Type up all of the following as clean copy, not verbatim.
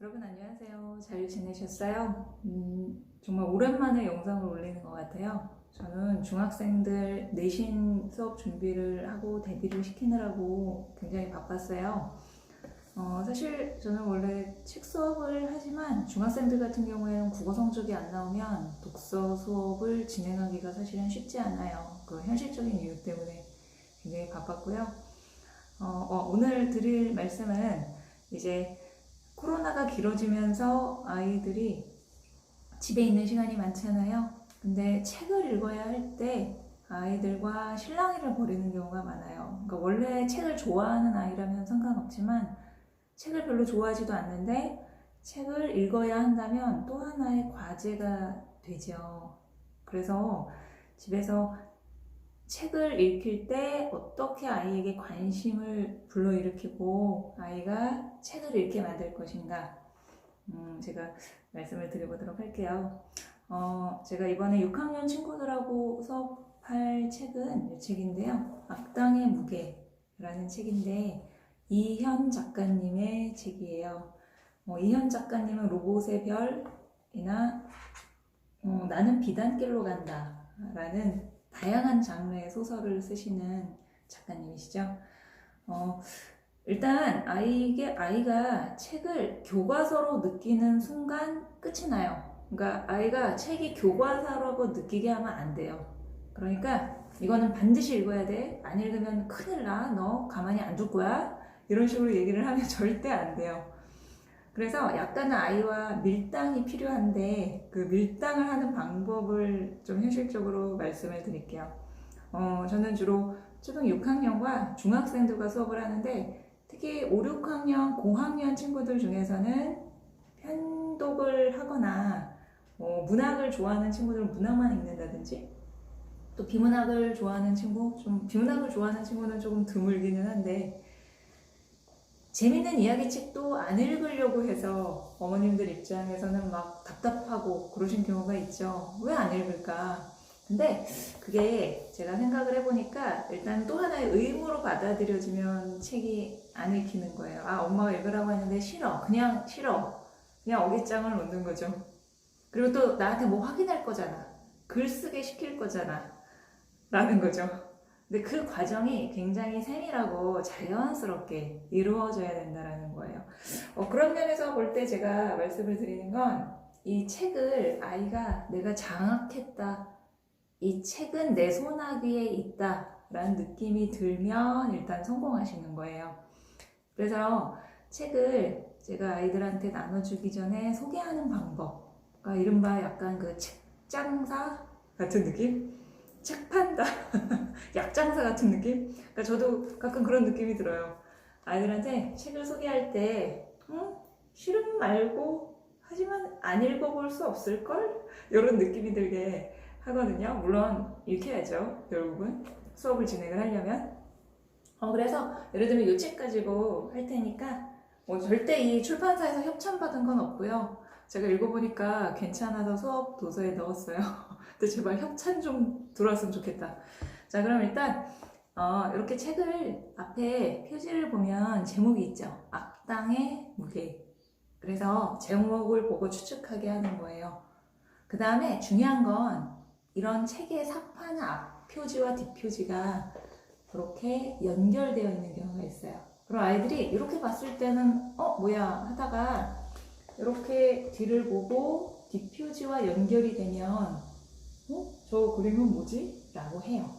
여러분 안녕하세요. 잘 지내셨어요? 정말 오랜만에 영상을 올리는 것 같아요. 저는 중학생들 내신 수업 준비를 하고 대비를 시키느라고 굉장히 바빴어요. 사실 저는 원래 책 수업을 하지만 중학생들 같은 경우에는 국어 성적이 안 나오면 독서 수업을 진행하기가 사실은 쉽지 않아요. 그 현실적인 이유 때문에 굉장히 바빴고요. 오늘 드릴 말씀은 이제 코로나가 길어지면서 아이들이 집에 있는 시간이 많잖아요. 근데 책을 읽어야 할 때 아이들과 실랑이를 벌이는 경우가 많아요. 그러니까 원래 책을 좋아하는 아이라면 상관없지만 책을 별로 좋아하지도 않는데 책을 읽어야 한다면 또 하나의 과제가 되죠. 그래서 집에서 책을 읽힐 때 어떻게 아이에게 관심을 불러일으키고 아이가 책을 읽게 만들 것인가, 제가 말씀을 드려보도록 할게요. 제가 이번에 6학년 친구들하고 수업할 책은 이 책인데요. 악당의 무게라는 책인데 이현 작가님의 책이에요. 이현 작가님은 로봇의 별이나 나는 비단길로 간다 라는 다양한 장르의 소설을 쓰시는 작가님이시죠. 일단 아이가 책을 교과서로 느끼는 순간 끝이 나요. 그러니까 아이가 책이 교과서라고 느끼게 하면 안 돼요. 그러니까 이거는 반드시 읽어야 돼. 안 읽으면 큰일 나. 너 가만히 안 둘 거야. 이런 식으로 얘기를 하면 절대 안 돼요. 그래서 약간은 아이와 밀당이 필요한데 그 밀당을 하는 방법을 좀 현실적으로 말씀을 드릴게요. 저는 주로 초등 6학년과 중학생들과 수업을 하는데 특히 5, 6학년, 고학년 친구들 중에서는 편독을 하거나 문학을 좋아하는 친구들은 문학만 읽는다든지 또 비문학을 좋아하는 비문학을 좋아하는 친구는 조금 드물기는 한데 재밌는 이야기책도 안 읽으려고 해서 어머님들 입장에서는 막 답답하고 그러신 경우가 있죠. 왜 안 읽을까? 근데 그게 제가 생각을 해보니까 일단 또 하나의 의무로 받아들여지면 책이 안 읽히는 거예요. 엄마가 읽으라고 했는데 싫어. 그냥 싫어. 그냥 어깃장을 놓는 거죠. 그리고 또 나한테 뭐 확인할 거잖아. 글 쓰게 시킬 거잖아. 라는 거죠. 근데 그 과정이 굉장히 세밀하고 자연스럽게 이루어져야 된다는 거예요. 그런 면에서 볼 때 제가 말씀을 드리는 건 이 책을 아이가 내가 장악했다. 이 책은 내 손아귀에 있다. 라는 느낌이 들면 일단 성공하시는 거예요. 그래서 책을 제가 아이들한테 나눠주기 전에 소개하는 방법. 그러니까 이른바 약간 그 책장사 같은 느낌? 책 판다. 약장사 같은 느낌? 그러니까 저도 가끔 그런 느낌이 들어요. 아이들한테 책을 소개할 때 싫음 말고 하지만 안 읽어볼 수 없을걸? 이런 느낌이 들게 하거든요. 물론 읽혀야죠. 결국은 수업을 진행을 하려면. 그래서 예를 들면 이 책 가지고 할 테니까 절대 이 출판사에서 협찬받은 건 없고요. 제가 읽어보니까 괜찮아서 수업 도서에 넣었어요. 근데 제발 협찬 좀 들어왔으면 좋겠다. 자, 그럼 일단 이렇게 책을 앞에 표지를 보면 제목이 있죠. 악당의 무게. 그래서 제목을 보고 추측하게 하는 거예요. 그 다음에 중요한 건 이런 책의 삽판의 앞 표지와 뒷 표지가 그렇게 연결되어 있는 경우가 있어요. 그럼 아이들이 이렇게 봤을 때는 뭐야 하다가 이렇게 뒤를 보고 뒷표지와 연결이 되면 저 그림은 뭐지? 라고 해요.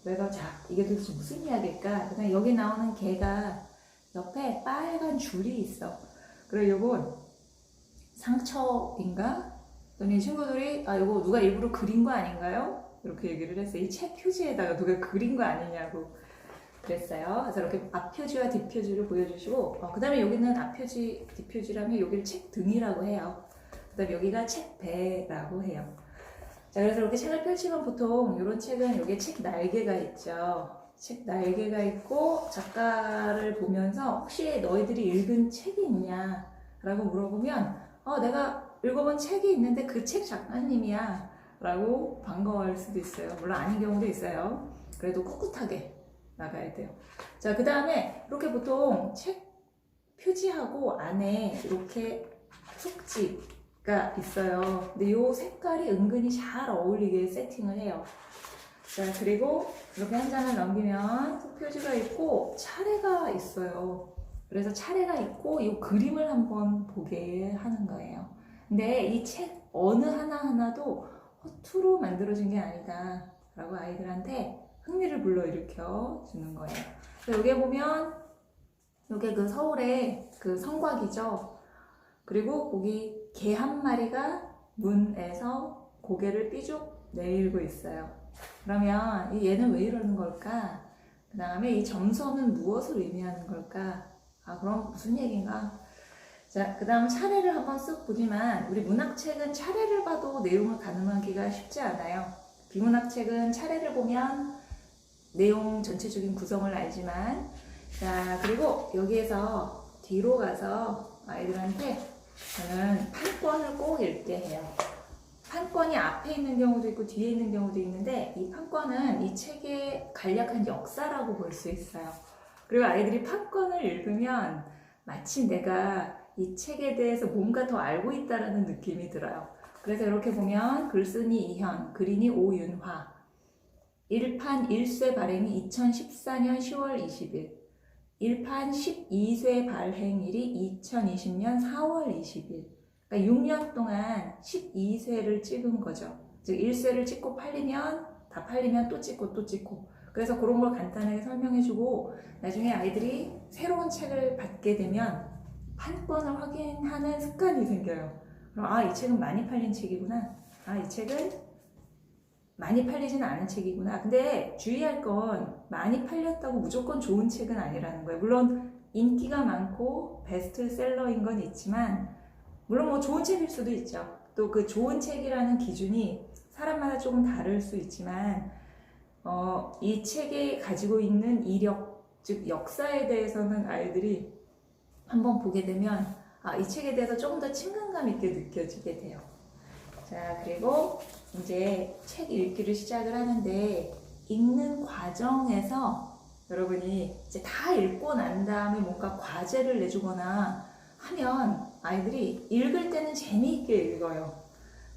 그래서 자, 이게 도대체 무슨 이야기일까? 그다음에 여기 나오는 개가 옆에 빨간 줄이 있어. 그래, 요건 상처인가? 그랬더니 친구들이 이거 누가 일부러 그린 거 아닌가요? 이렇게 얘기를 했어요. 이 책 표지에다가 누가 그린 거 아니냐고 그랬어요. 그래서 이렇게 앞표지와 뒷표지를 보여주시고 그 다음에 여기는 앞표지, 뒷표지라면 여기를 책 등이라고 해요. 그 다음에 여기가 책 배라고 해요. 자, 그래서 이렇게 책을 펼치면 보통 이런 책은 여기에 책 날개가 있죠. 책 날개가 있고 작가를 보면서 혹시 너희들이 읽은 책이 있냐 라고 물어보면 내가 읽어본 책이 있는데 그 책 작가님이야 라고 반가워할 수도 있어요. 물론 아닌 경우도 있어요. 그래도 꿋꿋하게 나가야 돼요. 자, 그 다음에 이렇게 보통 책 표지하고 안에 이렇게 속지가 있어요. 근데 이 색깔이 은근히 잘 어울리게 세팅을 해요. 자, 그리고 이렇게 한 장을 넘기면 속표지가 있고 차례가 있어요. 그래서 차례가 있고 이 그림을 한번 보게 하는 거예요. 근데 이 책 어느 하나하나도 허투루 만들어진 게 아니다 라고 아이들한테 흥미를 불러일으켜 주는 거예요. 여기에 보면 이게 그 서울의 그 성곽이죠. 그리고 거기 개 한 마리가 문에서 고개를 삐죽 내밀고 있어요. 그러면 얘는 왜 이러는 걸까? 그 다음에 이 점선은 무엇을 의미하는 걸까? 아, 그럼 무슨 얘기인가? 자, 그 다음 차례를 한번 쓱 보지만 우리 문학책은 차례를 봐도 내용을 가늠하기가 쉽지 않아요. 비문학책은 차례를 보면 내용 전체적인 구성을 알지만, 자, 그리고 여기에서 뒤로 가서 아이들한테 저는 판권을 꼭 읽게 해요. 판권이 앞에 있는 경우도 있고 뒤에 있는 경우도 있는데 이 판권은 이 책의 간략한 역사라고 볼 수 있어요. 그리고 아이들이 판권을 읽으면 마치 내가 이 책에 대해서 뭔가 더 알고 있다라는 느낌이 들어요. 그래서 이렇게 보면 글쓴이 이현, 그린이 오윤화, 1판 1쇄 발행이 2014년 10월 20일, 1판 12쇄 발행일이 2020년 4월 20일. 그러니까 6년 동안 12쇄를 찍은 거죠. 즉 1쇄를 찍고 팔리면 다 팔리면 또 찍고 또 찍고. 그래서 그런 걸 간단하게 설명해주고 나중에 아이들이 새로운 책을 받게 되면 판권을 확인하는 습관이 생겨요. 그럼 아, 이 책은 많이 팔린 책이구나. 아, 이 책은 많이 팔리지는 않은 책이구나. 근데 주의할 건 많이 팔렸다고 무조건 좋은 책은 아니라는 거예요. 물론 인기가 많고 베스트셀러인 건 있지만 물론 뭐 좋은 책일 수도 있죠. 또 그 좋은 책이라는 기준이 사람마다 조금 다를 수 있지만 이 책이 가지고 있는 이력, 즉 역사에 대해서는 아이들이 한번 보게 되면 아, 이 책에 대해서 조금 더 친근감 있게 느껴지게 돼요. 자, 그리고 이제 책 읽기를 시작을 하는데 읽는 과정에서 여러분이 이제 다 읽고 난 다음에 뭔가 과제를 내주거나 하면 아이들이 읽을 때는 재미있게 읽어요.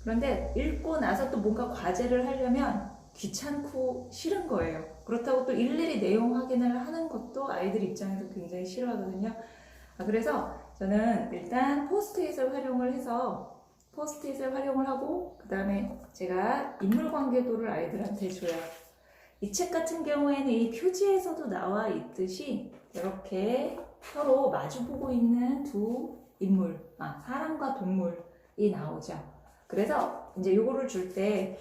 그런데 읽고 나서 또 뭔가 과제를 하려면 귀찮고 싫은 거예요. 그렇다고 또 일일이 내용 확인을 하는 것도 아이들 입장에서 굉장히 싫어하거든요. 그래서 저는 일단 포스트잇을 활용을 해서 포스트잇을 활용을 하고 그 다음에 제가 인물관계도를 아이들한테 줘요. 이 책 같은 경우에는 이 표지에서도 나와 있듯이 이렇게 서로 마주보고 있는 두 인물, 사람과 동물이 나오죠. 그래서 이제 요거를 줄 때,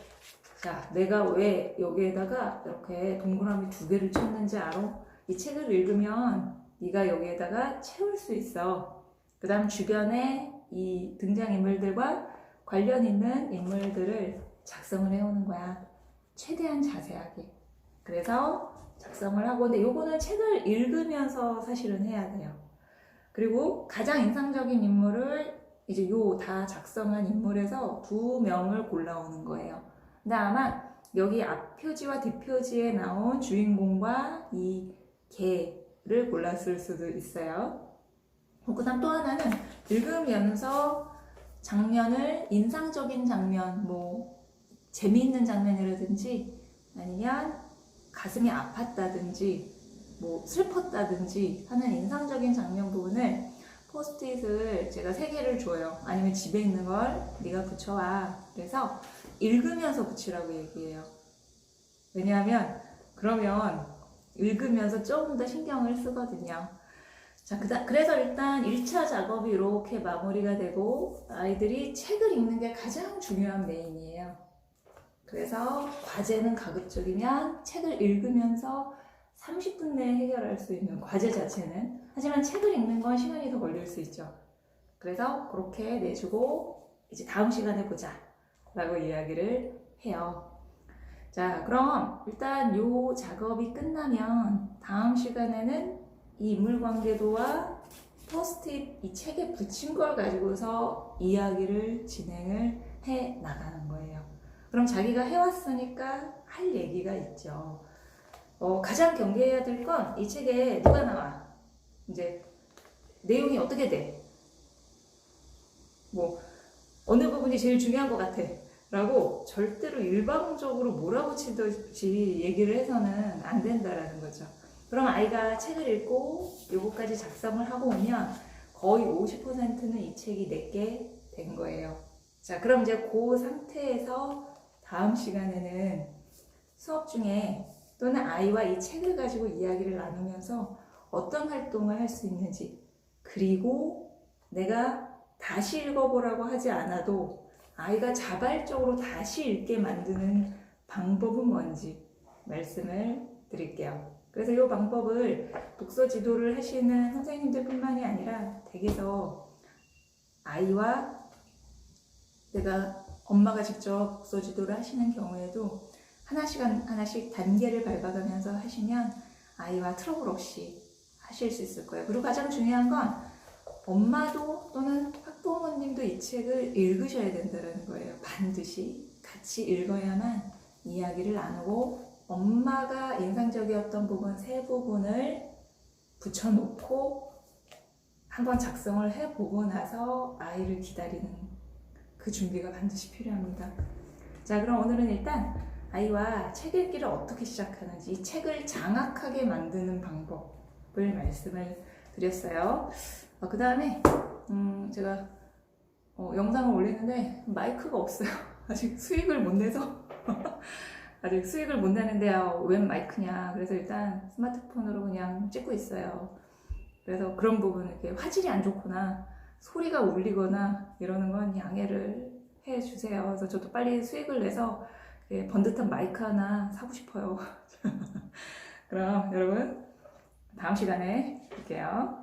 자, 내가 왜 여기에다가 이렇게 동그라미 2개를 쳤는지 알아? 이 책을 읽으면 네가 여기에다가 채울 수 있어. 그 다음 주변에 이 등장인물들과 관련 있는 인물들을 작성을 해오는 거야. 최대한 자세하게. 그래서 작성을 하고, 근데 요거는 책을 읽으면서 사실은 해야 돼요. 그리고 가장 인상적인 인물을 이제 요 다 작성한 인물에서 2명을 골라오는 거예요. 근데 아마 여기 앞표지와 뒷표지에 나온 주인공과 이 개를 골랐을 수도 있어요. 그 다음 또 하나는 읽으면서 장면을 인상적인 장면, 뭐 재미있는 장면이라든지 아니면 가슴이 아팠다든지 뭐 슬펐다든지 하는 인상적인 장면 부분을 포스트잇을 제가 3개를 줘요. 아니면 집에 있는 걸 네가 붙여와. 그래서 읽으면서 붙이라고 얘기해요. 왜냐하면 그러면 읽으면서 조금 더 신경을 쓰거든요. 자, 그래서 일단 1차 작업이 이렇게 마무리가 되고 아이들이 책을 읽는 게 가장 중요한 메인이에요. 그래서 과제는 가급적이면 책을 읽으면서 30분 내에 해결할 수 있는 과제 자체는. 하지만 책을 읽는 건 시간이 더 걸릴 수 있죠. 그래서 그렇게 내주고 이제 다음 시간에 보자 라고 이야기를 해요. 자, 그럼 일단 요 작업이 끝나면 다음 시간에는 이 인물관계도와 포스트잇 이 책에 붙인 걸 가지고서 이야기를 진행을 해 나가는 거예요. 그럼 자기가 해왔으니까 할 얘기가 있죠. 가장 경계해야 될 건 이 책에 누가 나와? 이제 내용이 어떻게 돼? 뭐 어느 부분이 제일 중요한 것 같아? 라고 절대로 일방적으로 몰아붙이듯이 얘기를 해서는 안 된다라는 거죠. 그럼 아이가 책을 읽고 요거까지 작성을 하고 오면 거의 50%는 이 책이 내게 된 거예요. 자, 그럼 이제 그 상태에서 다음 시간에는 수업 중에 또는 아이와 이 책을 가지고 이야기를 나누면서 어떤 활동을 할 수 있는지, 그리고 내가 다시 읽어보라고 하지 않아도 아이가 자발적으로 다시 읽게 만드는 방법은 뭔지 말씀을 드릴게요. 그래서 이 방법을 독서 지도를 하시는 선생님들 뿐만이 아니라 댁에서 아이와 내가 엄마가 직접 독서 지도를 하시는 경우에도 하나씩 단계를 밟아가면서 하시면 아이와 트러블 없이 하실 수 있을 거예요. 그리고 가장 중요한 건 엄마도 또는 학부모님도 이 책을 읽으셔야 된다는 거예요. 반드시 같이 읽어야만 이야기를 나누고 엄마가 인상적이었던 부분 세 부분을 붙여놓고 한번 작성을 해보고 나서 아이를 기다리는 그 준비가 반드시 필요합니다. 자, 그럼 오늘은 일단 아이와 책 읽기를 어떻게 시작하는지, 이 책을 장악하게 만드는 방법을 말씀을 드렸어요. 그 다음에 제가 영상을 올리는데 마이크가 없어요. 아직 수익을 못 내서 아직 수익을 못 내는데 웬 마이크냐. 그래서 일단 스마트폰으로 그냥 찍고 있어요. 그래서 그런 부분, 이렇게 화질이 안 좋거나 소리가 울리거나 이러는 건 양해를 해주세요. 그래서 저도 빨리 수익을 내서 번듯한 마이크 하나 사고 싶어요. 그럼 여러분 다음 시간에 뵐게요.